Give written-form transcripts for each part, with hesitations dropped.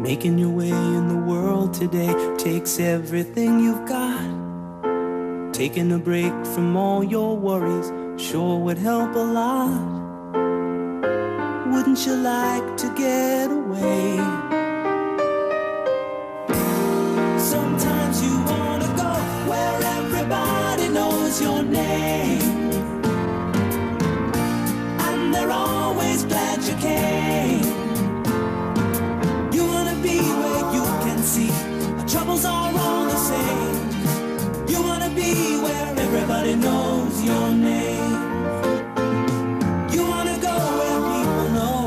Making your way in the world today takes everything you've got. Taking a break from all your worries sure would help a lot. Wouldn't you like to get away? Sometimes you wanna go where everybody knows your name, and they're always glad you came. You wanna be where you can see our troubles are all the same. You wanna be where everybody knows your name. You wanna go where people know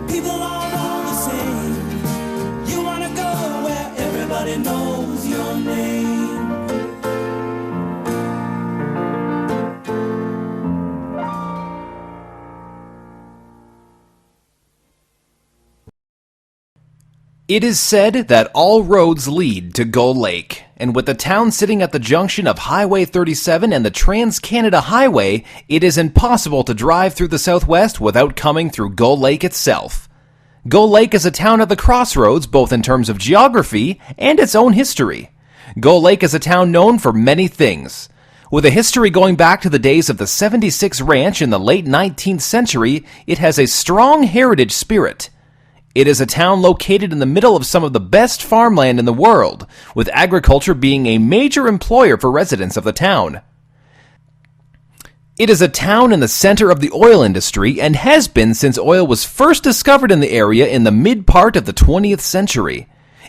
people are all the same. You wanna go where everybody knows your name. It is said that all roads lead to Gull Lake, and with the town sitting at the junction of Highway 37 and the Trans-Canada Highway, it is impossible to drive through the Southwest without coming through Gull Lake itself. Gull Lake is a town at the crossroads both in terms of geography and its own history. Gull Lake is a town known for many things. With a history going back to the days of the 76 Ranch in the late 19th century, it has a strong heritage spirit. It is a town located in the middle of some of the best farmland in the world, with agriculture being a major employer for residents of the town. It is a town in the center of the oil industry and has been since oil was first discovered in the area in the mid-part of the 20th century.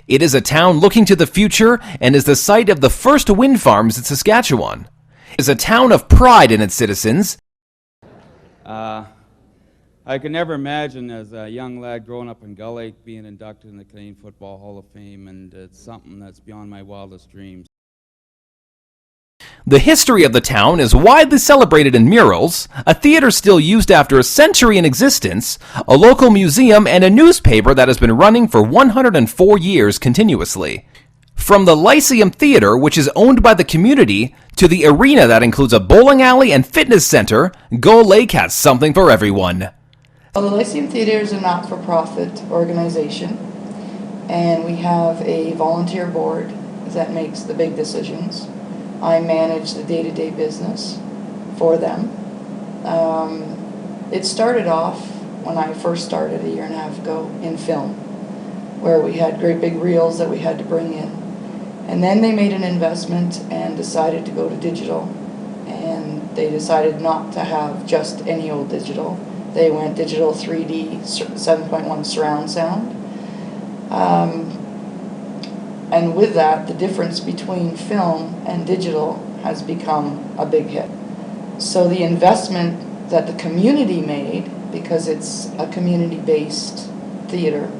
It is a town looking to the future and is the site of the first wind farms in Saskatchewan. It is a town of pride in its citizens. I could never imagine as a young lad growing up in Gull Lake being inducted in the Canadian Football Hall of Fame, and it's something that's beyond my wildest dreams. The history of the town is widely celebrated in murals, a theater still used after a century in existence, a local museum, and a newspaper that has been running for 104 years continuously. From the Lyceum Theater, which is owned by the community, to the arena that includes a bowling alley and fitness center, Gull Lake has something for everyone. Well, the Lyceum Theatre is a not-for-profit organization, and we have a volunteer board that makes the big decisions. I manage the day-to-day business for them. It started off when I first started a year and a half ago in film, where we had great big reels that we had to bring in. And then they made an investment and decided to go to digital, and they decided not to have just any old digital. They went digital 3D 7.1 surround sound. And with that, the difference between film and digital has become a big hit. So the investment that the community made, because it's a community-based theater,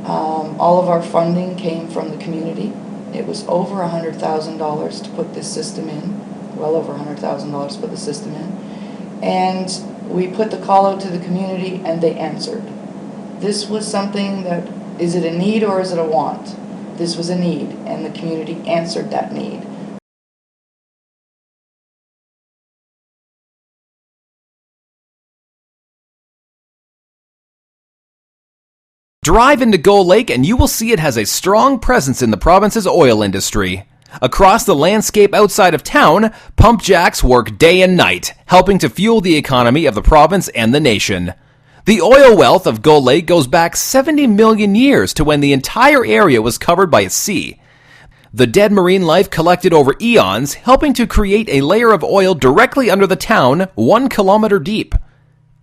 all of our funding came from the community. It was over $100,000 to put this system in, well over $100,000 to put the system in. And we put the call out to the community and they answered. This was something that, is it a need or is it a want? This was a need, and the community answered that need. Drive into Gull Lake and you will see it has a strong presence in the province's oil industry. Across the landscape outside of town, pump jacks work day and night, helping to fuel the economy of the province and the nation. The oil wealth of Gull Lake goes back 70 million years to when the entire area was covered by a sea. The dead marine life collected over eons, helping to create a layer of oil directly under the town, 1 kilometer deep.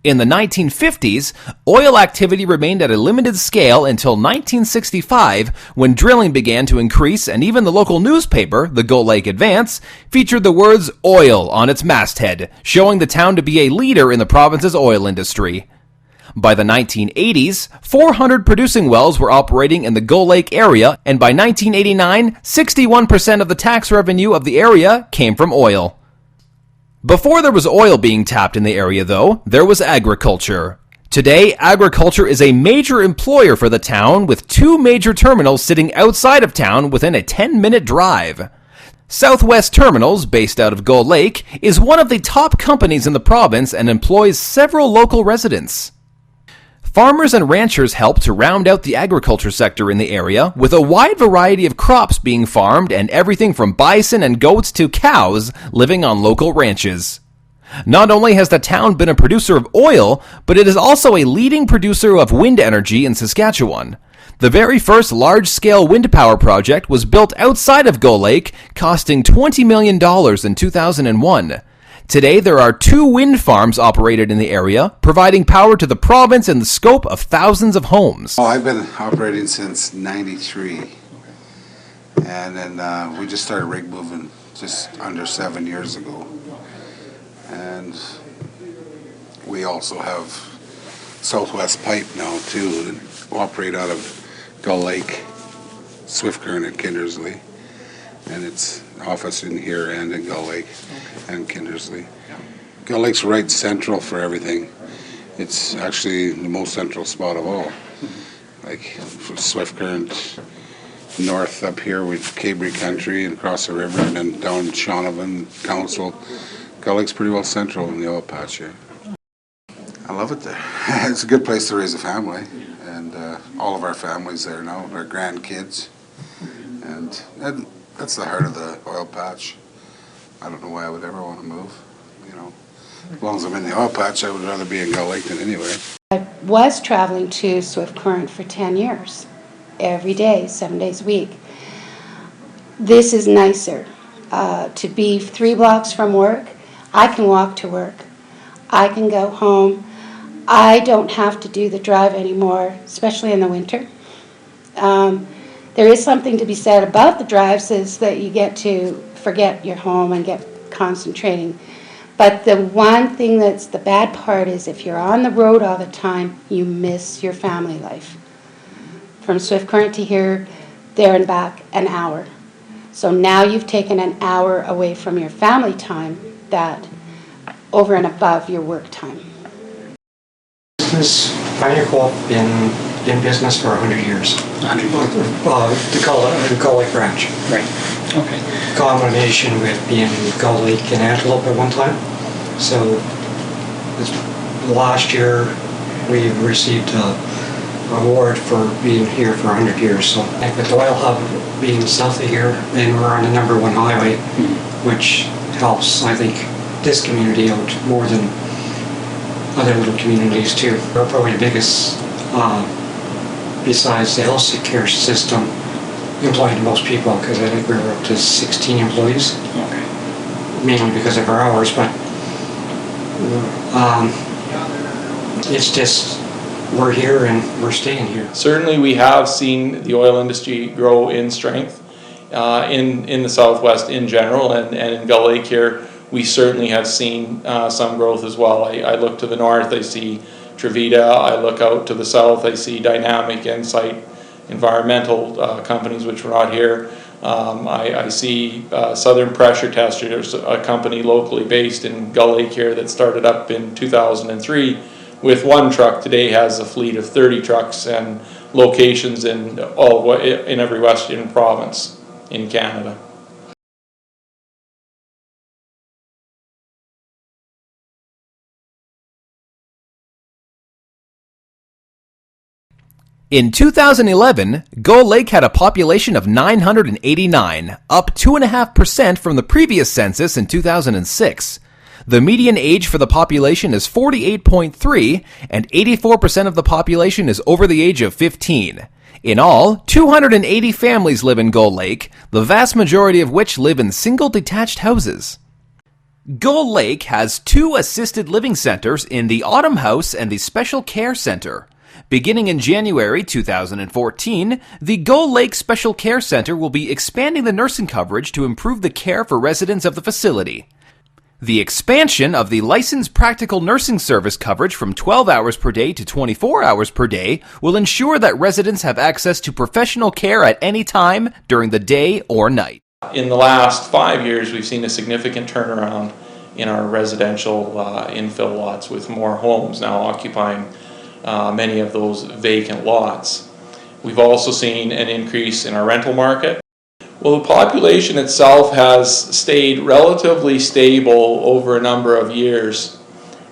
In the 1950s, oil activity remained at a limited scale until 1965, when drilling began to increase, and even the local newspaper, the Gull Lake Advance, featured the words "oil" on its masthead, showing the town to be a leader in the province's oil industry. By the 1980s, 400 producing wells were operating in the Gull Lake area, and by 1989, 61% of the tax revenue of the area came from oil. Before there was oil being tapped in the area, though, there was agriculture. Today, agriculture is a major employer for the town, with 2 major terminals sitting outside of town within a 10-minute drive. Southwest Terminals, based out of Gull Lake, is one of the top companies in the province and employs several local residents. Farmers and ranchers help to round out the agriculture sector in the area, with a wide variety of crops being farmed and everything from bison and goats to cows living on local ranches. Not only has the town been a producer of oil, but it is also a leading producer of wind energy in Saskatchewan. The very first large-scale wind power project was built outside of Gull Lake, costing $20 million in 2001. Today, there are 2 wind farms operated in the area, providing power to the province in the scope of thousands of homes. Oh, I've been operating since '93, and then we just started rig moving just under 7 years ago. And we also have Southwest Pipe now too, and operate out of Gull Lake, Swift Current, and Kindersley. And it's office in here and in Gull Lake and Kindersley. Gull Lake's right central for everything. It's actually the most central spot of all. Like for Swift Current, north up here with Cabri Country and across the river, and then down Shaunavon Council. Gull Lake's pretty well central in the oil patch here. I love it there. It's a good place to raise a family, and all of our families there now, our grandkids, and that's the heart of the oil patch. I don't know why I would ever want to move, you know. As long as I'm in the oil patch, I would rather be in Gull Lake than anywhere. I was traveling to Swift Current for 10 years, every day, 7 days a week. This is nicer. To be 3 blocks from work, I can walk to work. I can go home. I don't have to do the drive anymore, especially in the winter. There is something to be said about the drives, is that you get to forget your home and get concentrating. But the one thing that's the bad part is if you're on the road all the time, you miss your family life. From Swift Current to here, there and back, an hour. So now you've taken an hour away from your family time, that over and above your work time. Business, Pioneer Co-op been in business for 100 years. 100 years. The Gull Lake branch. Right. Okay. Combination with being Gull Lake and Antelope at one time. So last year we received an award for being here for 100 years. So with the oil hub being south of here, then we're on the #1 highway, which helps, I think, this community out more than other little communities too. We're probably the biggest, besides the healthcare system, employing the most people, because I think we're up to 16 employees. Okay. Mainly because of our hours, but it's just, we're here and we're staying here. Certainly we have seen the oil industry grow in strength in the Southwest in general, and in Gull Lake here we certainly have seen some growth as well. I look to the north, I see Trevita. I look out to the south, I see Dynamic, Insight, environmental companies which were not here. I see Southern Pressure Testers, a company locally based in Gull Lake here that started up in 2003 with 1 truck. Today has a fleet of 30 trucks and locations in every western province in Canada. In 2011, Gull Lake had a population of 989, up 2.5% from the previous census in 2006. The median age for the population is 48.3, and 84% of the population is over the age of 15. In all, 280 families live in Gull Lake, the vast majority of which live in single detached houses. Gull Lake has 2 assisted living centers in the Autumn House and the Special Care Center. Beginning in January 2014, the Gull Lake Special Care Center will be expanding the nursing coverage to improve the care for residents of the facility. The expansion of the licensed practical nursing service coverage from 12 hours per day to 24 hours per day will ensure that residents have access to professional care at any time during the day or night. In the last 5 years, we've seen a significant turnaround in our residential infill lots, with more homes now occupying many of those vacant lots. We've also seen an increase in our rental market. Well, the population itself has stayed relatively stable over a number of years.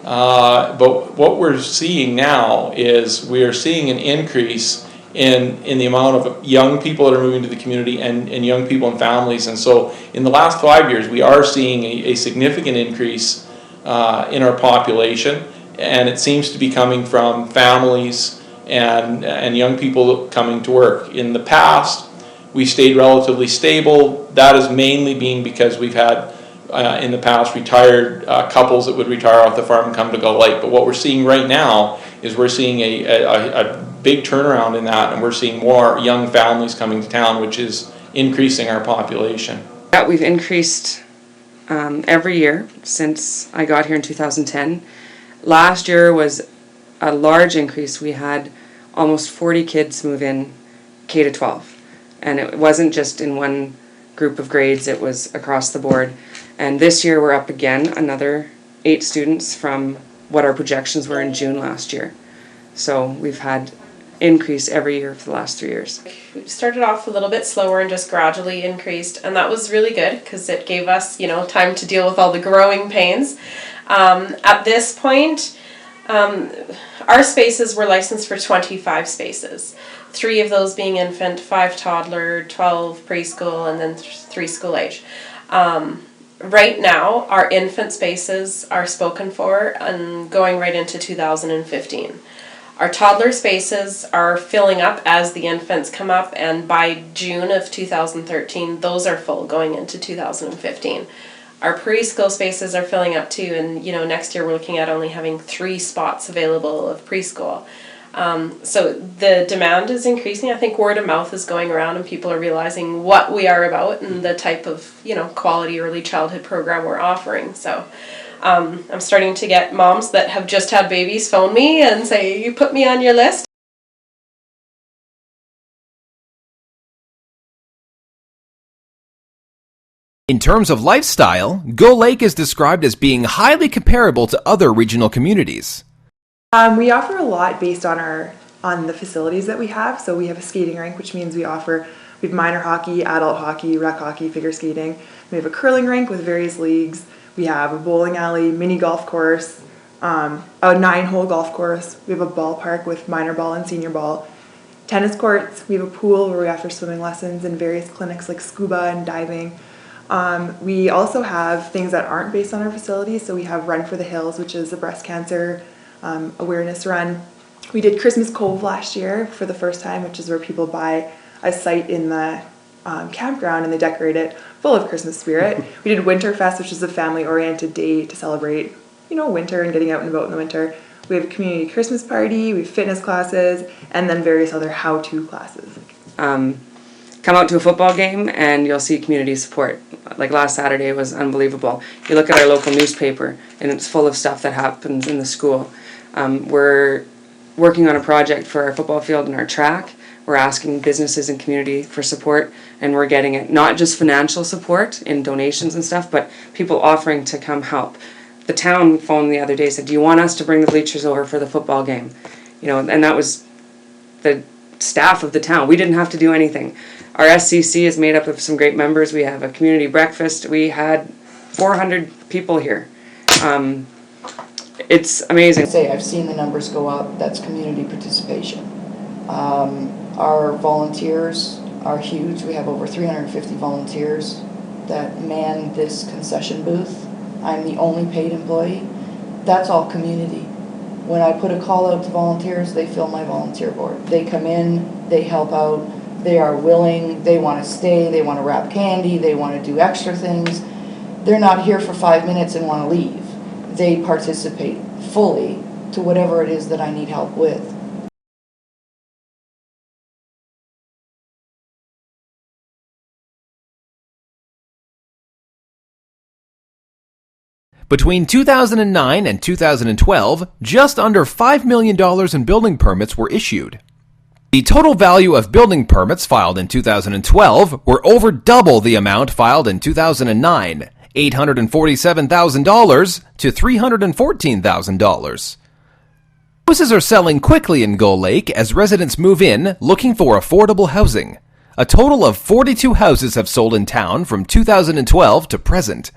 But what we're seeing now is we are seeing an increase in the amount of young people that are moving to the community and young people and families. And so in the last 5 years, we are seeing a significant increase in our population, and it seems to be coming from families and young people coming to work. In the past, we stayed relatively stable. That is mainly being because we've had in the past retired couples that would retire off the farm and come to Gull Lake. But what we're seeing right now is we're seeing a big turnaround in that, and we're seeing more young families coming to town, which is increasing our population. Yeah, we've increased every year since I got here in 2010. Last year was a large increase. We had almost 40 kids move in K to 12, and it wasn't just in one group of grades, it was across the board. And this year we're up again, another 8 students from what our projections were in June last year. So we've had increase every year for the last 3 years. We started off a little bit slower and just gradually increased, and that was really good because it gave us, time to deal with all the growing pains. At this point, our spaces were licensed for 25 spaces, 3 of those being infant, 5 toddler, 12 preschool, and then 3 school age. Right now, our infant spaces are spoken for and going right into 2015. Our toddler spaces are filling up as the infants come up, and by June of 2013, those are full going into 2015. Our preschool spaces are filling up too, and next year we're looking at only having 3 spots available of preschool. So the demand is increasing. I think word of mouth is going around and people are realizing what we are about and the type of, quality early childhood program we're offering. So I'm starting to get moms that have just had babies phone me and say, you put me on your list. In terms of lifestyle, Gull Lake is described as being highly comparable to other regional communities. We offer a lot based on the facilities that we have. So we have a skating rink, which means we have minor hockey, adult hockey, rec hockey, figure skating. We have a curling rink with various leagues. We have a bowling alley, mini golf course, a 9-hole golf course. We have a ballpark with minor ball and senior ball. Tennis courts. We have a pool where we offer swimming lessons and various clinics like scuba and diving. We also have things that aren't based on our facilities. So we have Run for the Hills, which is a breast cancer awareness run. We did Christmas Cove last year for the first time, which is where people buy a site in the campground and they decorate it full of Christmas spirit. We did Winterfest, which is a family-oriented day to celebrate, winter and getting out and about in the winter. We have a community Christmas party, we have fitness classes, and then various other how-to classes. Come out to a football game and you'll see community support. Like last Saturday was unbelievable. You look at our local newspaper and it's full of stuff that happens in the school. We're working on a project for our football field and our track. We're asking businesses and community for support, and we're getting it. Not just financial support in donations and stuff, but people offering to come help. The town phoned the other day, said, do you want us to bring the bleachers over for the football game? And that was the staff of the town. We didn't have to do anything. Our SCC is made up of some great members. We have a community breakfast. We had 400 people here. It's amazing. I've seen the numbers go up. That's community participation. Our volunteers are huge. We have over 350 volunteers that man this concession booth. I'm the only paid employee. That's all community. When I put a call out to volunteers, they fill my volunteer board. They come in, they help out, they are willing, they want to stay, they want to wrap candy, they want to do extra things. They're not here for 5 minutes and want to leave. They participate fully to whatever it is that I need help with. Between 2009 and 2012, just under $5 million in building permits were issued. The total value of building permits filed in 2012 were over double the amount filed in 2009, $847,000 to $314,000. Houses are selling quickly in Gull Lake as residents move in looking for affordable housing. A total of 42 houses have sold in town from 2012 to present.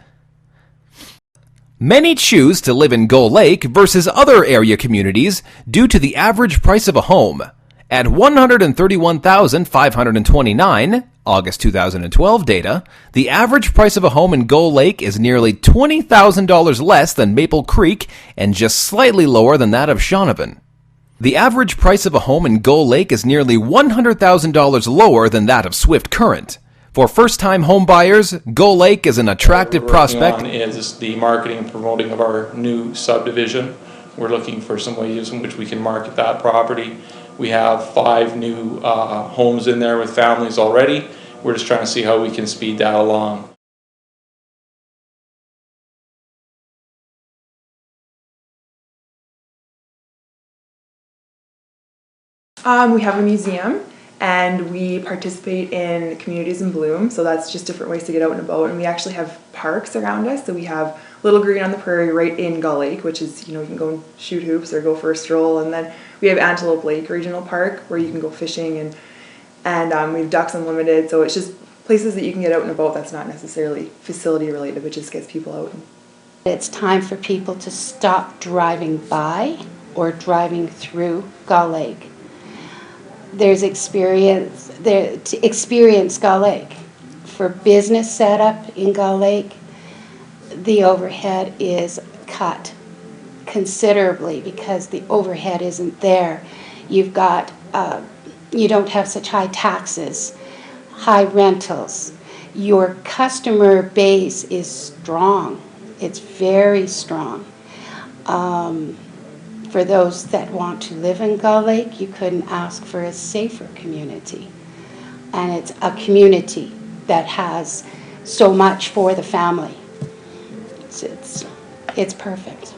Many choose to live in Gull Lake versus other area communities due to the average price of a home. At $131,529, August 2012 data, the average price of a home in Gull Lake is nearly $20,000 less than Maple Creek and just slightly lower than that of Shaunavon. The average price of a home in Gull Lake is nearly $100,000 lower than that of Swift Current. For first-time home buyers, Gull Lake is an attractive prospect. What we're working on is the marketing and promoting of our new subdivision. We're looking for some ways in which we can market that property. We have 5 new homes in there with families already. We're just trying to see how we can speed that along. We have a museum and we participate in Communities in Bloom, so that's just different ways to get out and about. And we actually have parks around us, so we have Little Green on the Prairie right in Gull Lake, which is, you can go and shoot hoops or go for a stroll. And then we have Antelope Lake Regional Park where you can go fishing, and we have Ducks Unlimited, so it's just places that you can get out and about that's not necessarily facility related, but just gets people out. It's time for people to stop driving by or driving through Gull Lake. There's experience there to experience Gull Lake. For business setup in Gull Lake, the overhead is cut considerably because the overhead isn't there. You've got you don't have such high taxes, high rentals. Your customer base is strong. It's very strong. For those that want to live in Gull Lake, you couldn't ask for a safer community. And it's a community that has so much for the family. It's perfect.